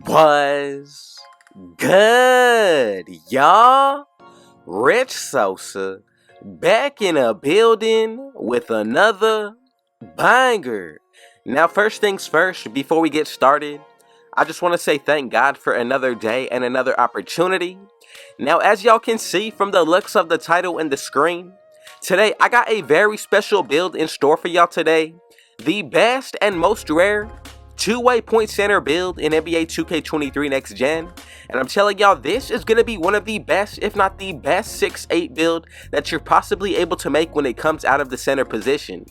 Was good, y'all? Rich Sosa back in a building with another banger. Now, first things first, before we get started, I just want to say thank God for another day and another opportunity. Now, as y'all can see from the looks of the title and the screen, today I got a very special build in store for y'all today. The best and most rare two-way point center build in NBA 2K23 Next Gen. And I'm telling y'all, this is going to be one of the best, if not the best 6'8 build that you're possibly able to make when it comes out of the center position.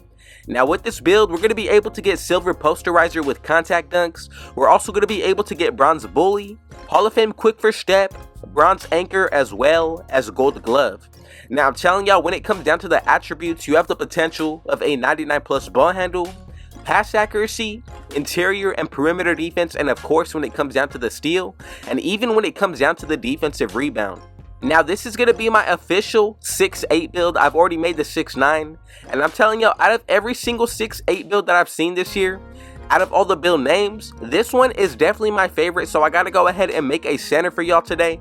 Now with this build, we're going to be able to get Silver Posterizer with contact dunks. We're also going to be able to get Bronze Bully, Hall of Fame Quick First Step, Bronze Anchor, as well as Gold Glove. Now I'm telling y'all, when it comes down to the attributes, you have the potential of a 99 plus ball handle, pass accuracy, interior and perimeter defense, and of course when it comes down to the steal, and even when it comes down to the defensive rebound. Now this is going to be my official 6'8 build. I've already made the 6'9, and I'm telling y'all, out of every single 6'8 build that I've seen this year, out of all the build names, this one is definitely my favorite, so I gotta go ahead and make a center for y'all today.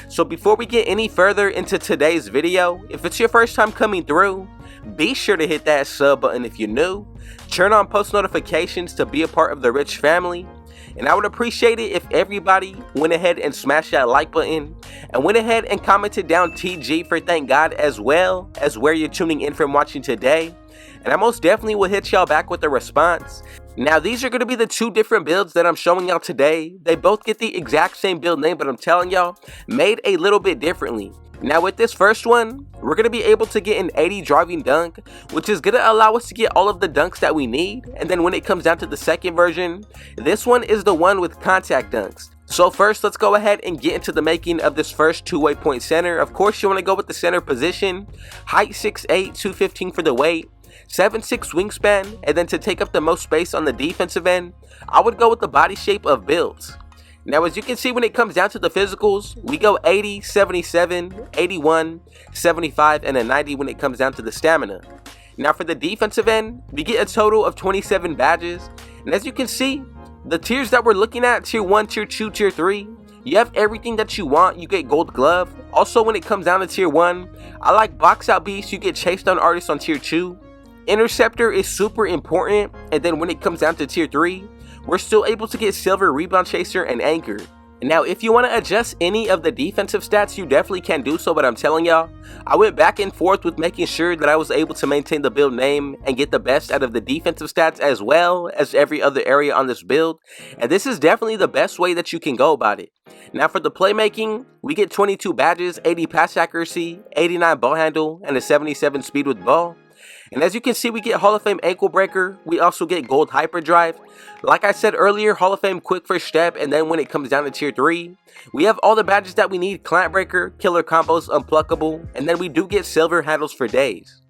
So before we get any further into today's video, if it's your first time coming through, be sure to hit that sub button if you're new, turn on post notifications to be a part of the Rich family, and I would appreciate it if everybody went ahead and smashed that like button, and went ahead and commented down TG for thank God, as well as where you're tuning in from watching today, and I most definitely will hit y'all back with a response. Now these are going to be the two different builds that I'm showing y'all today. They both get the exact same build name, but I'm telling y'all, made a little bit differently. Now with this first one, we're going to be able to get an 80 driving dunk, which is going to allow us to get all of the dunks that we need. And then when it comes down to the second version, this one is the one with contact dunks. So first, let's go ahead and get into the making of this first two-way point center. Of course, you want to go with the center position, height 6'8", 215 for the weight, 7'6" wingspan, and then to take up the most space on the defensive end, I would go with the body shape of builds. Now as you can see, when it comes down to the physicals, we go 80, 77, 81, 75, and a 90 when it comes down to the stamina. Now for the defensive end, we get a total of 27 badges, and as you can see, the tiers that we're looking at, tier 1, tier 2, tier 3, you have everything that you want. You get Gold Glove. Also when it comes down to tier 1, I like Box Out Beast. You get Chase Down Artist on tier 2. Interceptor is super important, and then when it comes down to tier 3, we're still able to get Silver Rebound Chaser and Anchor. Now if you want to adjust any of the defensive stats, you definitely can do so, but I'm telling y'all, I went back and forth with making sure that I was able to maintain the build name and get the best out of the defensive stats as well as every other area on this build, and this is definitely the best way that you can go about it. Now for the playmaking, we get 22 badges, 80 pass accuracy, 89 ball handle, and a 77 speed with ball. And as you can see, we get Hall of Fame Ankle Breaker. We also get Gold Hyperdrive. Like I said earlier, Hall of Fame Quick First Step. And then when it comes down to tier 3, we have all the badges that we need. Clamp Breaker, Killer Combos, Unpluckable. And then we do get Silver Handles for days.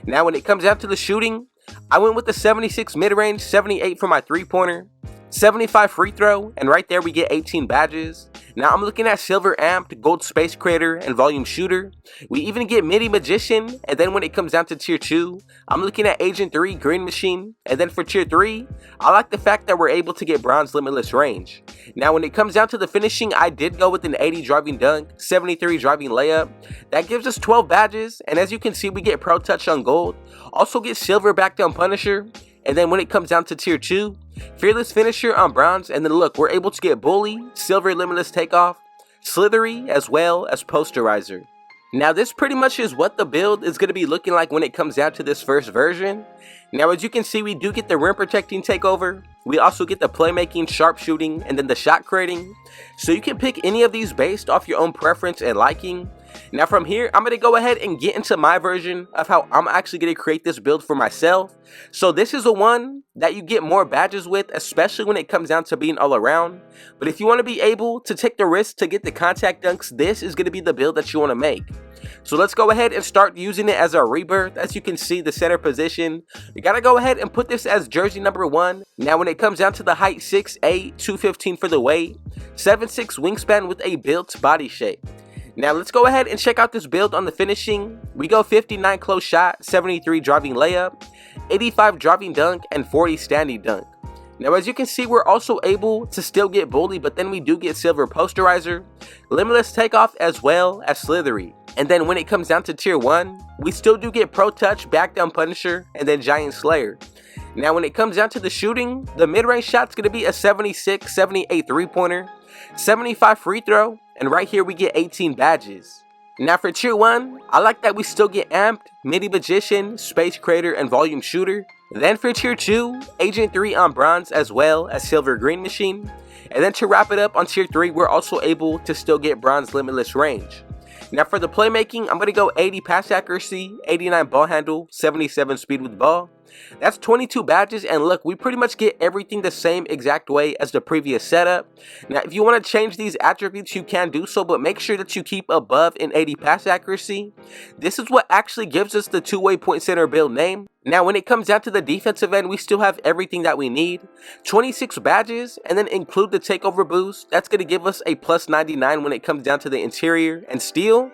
Now when it comes down to the shooting, I went with the 76 mid-range, 78 for my three-pointer, 75 free throw, and right there we get 18 badges. Now I'm looking at Silver Amped, Gold Space Creator, and Volume Shooter. We even get Midi Magician, and then when it comes down to tier 2, I'm looking at Agent 3, Green Machine, and then for tier 3, I like the fact that we're able to get Bronze Limitless Range. Now when it comes down to the finishing, I did go with an 80 driving dunk, 73 driving layup. That gives us 12 badges, and as you can see, we get Pro Touch on Gold, also get Silver Back Down Punisher, and then when it comes down to tier 2, Fearless Finisher on Bronze, and then look, we're able to get Bully, Silver Limitless Takeoff, Slithery, as well as Posterizer. Now this pretty much is what the build is going to be looking like when it comes down to this first version. Now as you can see, we do get the rim protecting takeover. We also get the playmaking, sharpshooting, and then the shot creating. So you can pick any of these based off your own preference and liking. Now from here, I'm going to go ahead and get into my version of how I'm actually going to create this build for myself. So this is the one that you get more badges with, especially when it comes down to being all around. But if you want to be able to take the risk to get the contact dunks, this is going to be the build that you want to make. So let's go ahead and start using it as our rebirth. As you can see, the center position, you got to go ahead and put this as jersey number 1. Now when it comes down to the height, 6'8", 215 for the weight, 7'6" wingspan with a built body shape. Now let's go ahead and check out this build on the finishing. We go 59 close shot, 73 driving layup, 85 driving dunk, and 40 standing dunk. Now as you can see, we're also able to still get Bully, but then we do get Silver Posterizer, Limitless Takeoff, as well as Slithery. And then when it comes down to tier 1, we still do get Pro Touch, Back Down Punisher, and then Giant Slayer. Now when it comes down to the shooting, the mid-range shot's going to be a 76, 78 3-pointer, 75 free throw, and right here we get 18 badges. Now for tier 1, I like that we still get Amped, Midi Magician, Space Creator, and Volume Shooter. Then for tier 2, Agent 3 on Bronze, as well as Silver Green Machine. And then to wrap it up on tier 3, we're also able to still get Bronze Limitless Range. Now for the playmaking, I'm going to go 80 pass accuracy, 89 ball handle, 77 speed with ball. That's 22 badges, and look, we pretty much get everything the same exact way as the previous setup. Now if you want to change these attributes, you can do so, but make sure that you keep above an 80 pass accuracy. This is what actually gives us the two-way point center build name. Now when it comes down to the defensive end, we still have everything that we need. 26 badges, and then include the takeover boost. That's going to give us a plus 99 when it comes down to the interior and steel.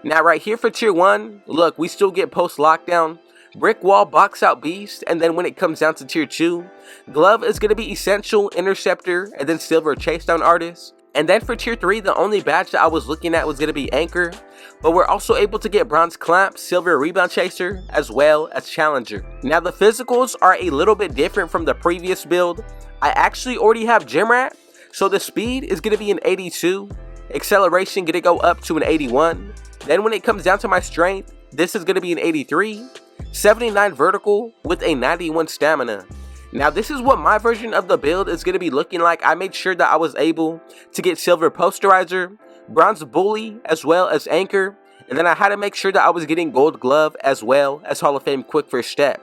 Now right here for tier 1, look, we still get post lockdown, Brick Wall, Box Out Beast, and then when it comes down to tier 2, Glove is going to be Essential, Interceptor, and then Silver Chase Down Artist. And then for tier 3, the only badge that I was looking at was going to be Anchor, but we're also able to get Bronze Clamp, Silver Rebound Chaser, as well as Challenger. Now the physicals are a little bit different from the previous build. I actually already have Gym Rat, so the speed is going to be an 82, acceleration going to go up to an 81. Then when it comes down to my strength, this is going to be an 83, 79 vertical with a 91 stamina. Now this is what my version of the build is going to be looking like. I made sure that I was able to get Silver Posterizer, Bronze Bully, as well as Anchor, and then I had to make sure that I was getting Gold Glove as well as Hall of Fame Quick First Step.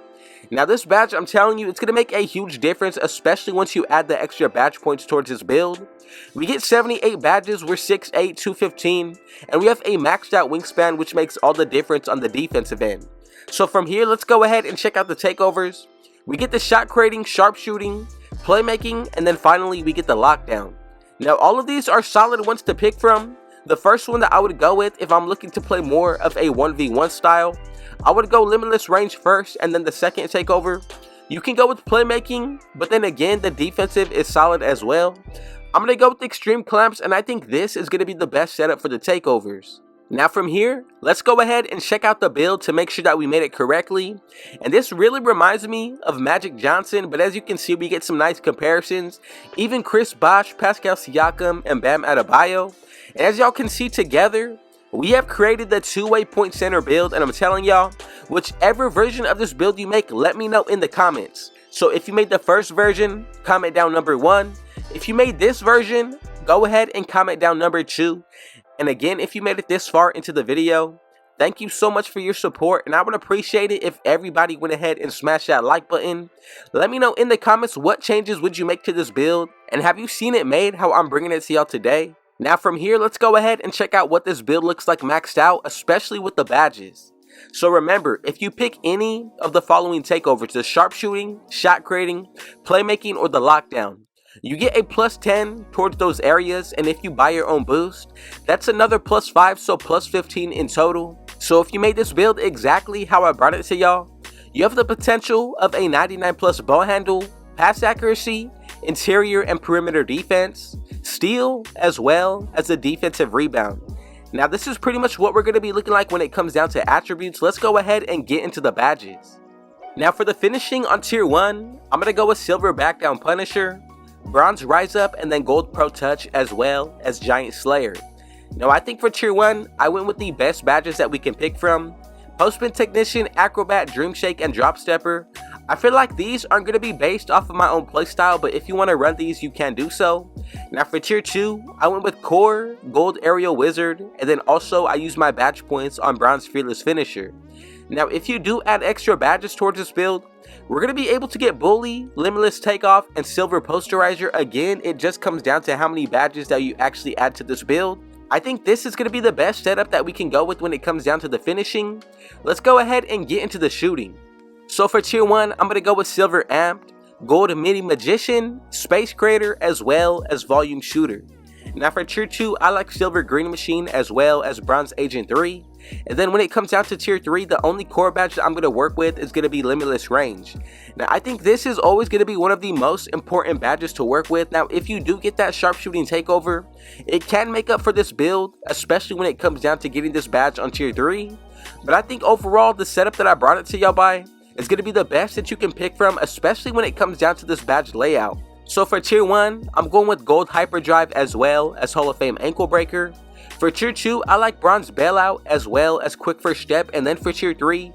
Now this badge, I'm telling you, it's going to make a huge difference, especially once you add the extra badge points towards this build. We get 78 badges, we're 6'8", 215, and we have a maxed out wingspan, which makes all the difference on the defensive end. So from here, let's go ahead and check out the takeovers. We get the shot creating, sharpshooting, playmaking, and then finally we get the lockdown. Now all of these are solid ones to pick from. The first one that I would go with if I'm looking to play more of a 1v1 style, I would go Limitless Range first, and then the second takeover. You can go with playmaking, but then again the defensive is solid as well. I'm going to go with Extreme Clamps, and I think this is going to be the best setup for the takeovers. Now from here, let's go ahead and check out the build to make sure that we made it correctly. And this really reminds me of Magic Johnson, but as you can see, we get some nice comparisons. Even Chris Bosh, Pascal Siakam, and Bam Adebayo. And as y'all can see together, we have created the two-way point center build, and I'm telling y'all, whichever version of this build you make, let me know in the comments. So if you made the first version, comment down number 1. If you made this version, go ahead and comment down number 2. And again, if you made it this far into the video, thank you so much for your support, and I would appreciate it if everybody went ahead and smashed that like button. Let me know in the comments what changes would you make to this build, and have you seen it made how I'm bringing it to y'all today? Now from here, let's go ahead and check out what this build looks like maxed out, especially with the badges. So remember, if you pick any of the following takeovers, the sharpshooting, shot creating, playmaking, or the lockdown, you get a plus 10 towards those areas, and if you buy your own boost, that's another plus 5, so plus 15 in total. So if you made this build exactly how I brought it to y'all, you have the potential of a 99 plus ball handle, pass accuracy, interior and perimeter defense, steal, as well as a defensive rebound. Now this is pretty much what we're going to be looking like when it comes down to attributes. Let's go ahead and get into the badges. Now for the finishing on tier 1, I'm going to go with Silver Back Down Punisher, Bronze Rise Up, and then Gold Pro Touch, as well as Giant Slayer. Now I think for tier 1, I went with the best badges that we can pick from. Postman Technician, Acrobat, Dream Shake, and Drop Stepper. I feel like these aren't going to be based off of my own playstyle, but if you want to run these, you can do so. Now for tier 2, I went with Core, Gold Aerial Wizard, and then also I used my badge points on Bronze Fearless Finisher. Now if you do add extra badges towards this build, we're going to be able to get Bully, Limitless Takeoff, and Silver Posterizer. Again, it just comes down to how many badges that you actually add to this build. I think this is going to be the best setup that we can go with when it comes down to the finishing. Let's go ahead and get into the shooting. So for tier 1, I'm going to go with Silver Amped, Gold Midi Magician, Space Creator, as well as Volume Shooter. Now for tier 2, I like Silver Green Machine as well as Bronze Agent 3. And then when it comes down to tier 3, the only core badge that I'm going to work with is going to be limitless range. Now I think this is always going to be one of the most important badges to work with. Now if you do get that sharpshooting takeover, it can make up for this build, especially when it comes down to getting this badge on tier 3. But I think overall the setup that I brought it to y'all by is going to be the best that you can pick from, especially when it comes down to this badge layout. So for tier 1, I'm going with gold hyperdrive as well as Hall of Fame ankle breaker. For tier 2, I like bronze bailout as well as quick first step. And then for tier 3,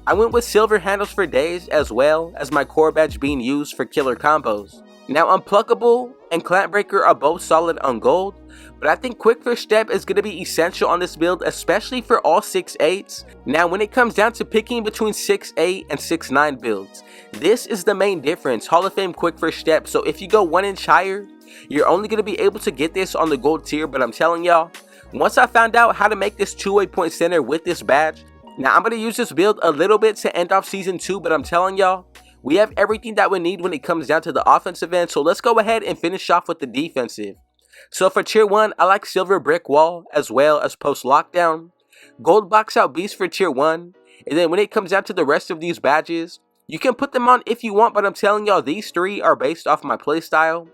I went with silver handles for days as well as my core badge being used for killer combos. Now unpluckable and clamp breaker are both solid on gold, but I think quick first step is going to be essential on this build, especially for all 6'8s. Now when it comes down to picking between 6'8 and 6'9 builds, this is the main difference, Hall of Fame quick first step. So if you go 1 inch higher, you're only going to be able to get this on the gold tier. But I'm telling y'all, once I found out how to make this 2-way point center with this badge, now I'm going to use this build a little bit to end off season 2, but I'm telling y'all, we have everything that we need when it comes down to the offensive end. So let's go ahead and finish off with the defensive. So for tier 1, I like silver brick wall as well as post lockdown, gold box out beast for tier 1, and then when it comes down to the rest of these badges, you can put them on if you want, but I'm telling y'all these 3 are based off my playstyle.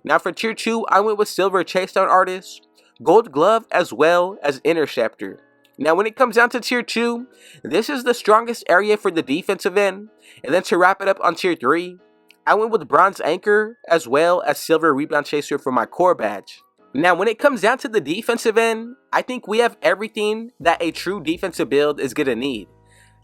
Now for tier 2, I went with silver chase down artist, gold glove as well as interceptor. Now when it comes down to tier 2, this is the strongest area for the defensive end. And then to wrap it up on tier 3, I went with bronze anchor as well as silver rebound chaser for my core badge. Now when it comes down to the defensive end, I think we have everything that a true defensive build is going to need.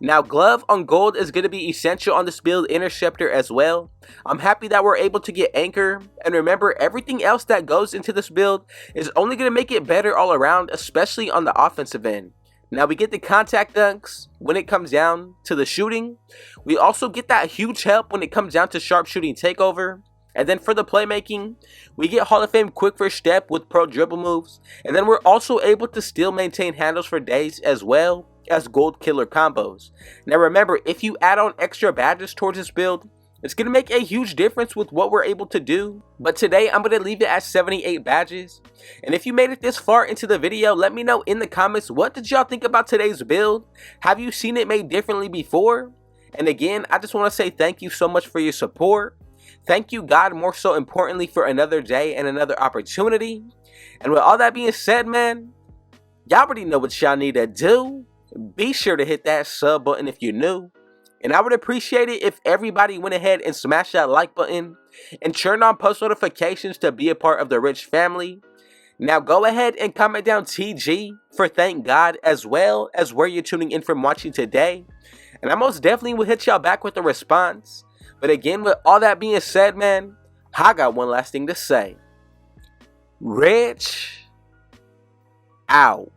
Now glove on gold is going to be essential on this build, interceptor as well. I'm happy that we're able to get anchor, and remember everything else that goes into this build is only going to make it better all around, especially on the offensive end. Now we get the contact dunks when it comes down to the shooting. We also get that huge help when it comes down to sharpshooting takeover. And then for the playmaking, we get Hall of Fame quick first step with pro dribble moves. And then we're also able to still maintain handles for days as well as gold killer combos. Now remember, if you add on extra badges towards this build, it's going to make a huge difference with what we're able to do. But today I'm going to leave it at 78 badges. And if you made it this far into the video, let me know in the comments, what did y'all think about today's build? Have you seen it made differently before? And again, I just want to say thank you so much for your support. Thank you, God, more so importantly, for another day and another opportunity. And with all that being said, man, y'all already know what y'all need to do. Be sure to hit that sub button if you're new. And I would appreciate it if everybody went ahead and smashed that like button and turned on post notifications to be a part of the Rich family. Now go ahead and comment down TG for thank God, as well as where you're tuning in from watching today. And I most definitely will hit y'all back with a response. But again, with all that being said, man, I got one last thing to say. Rich out.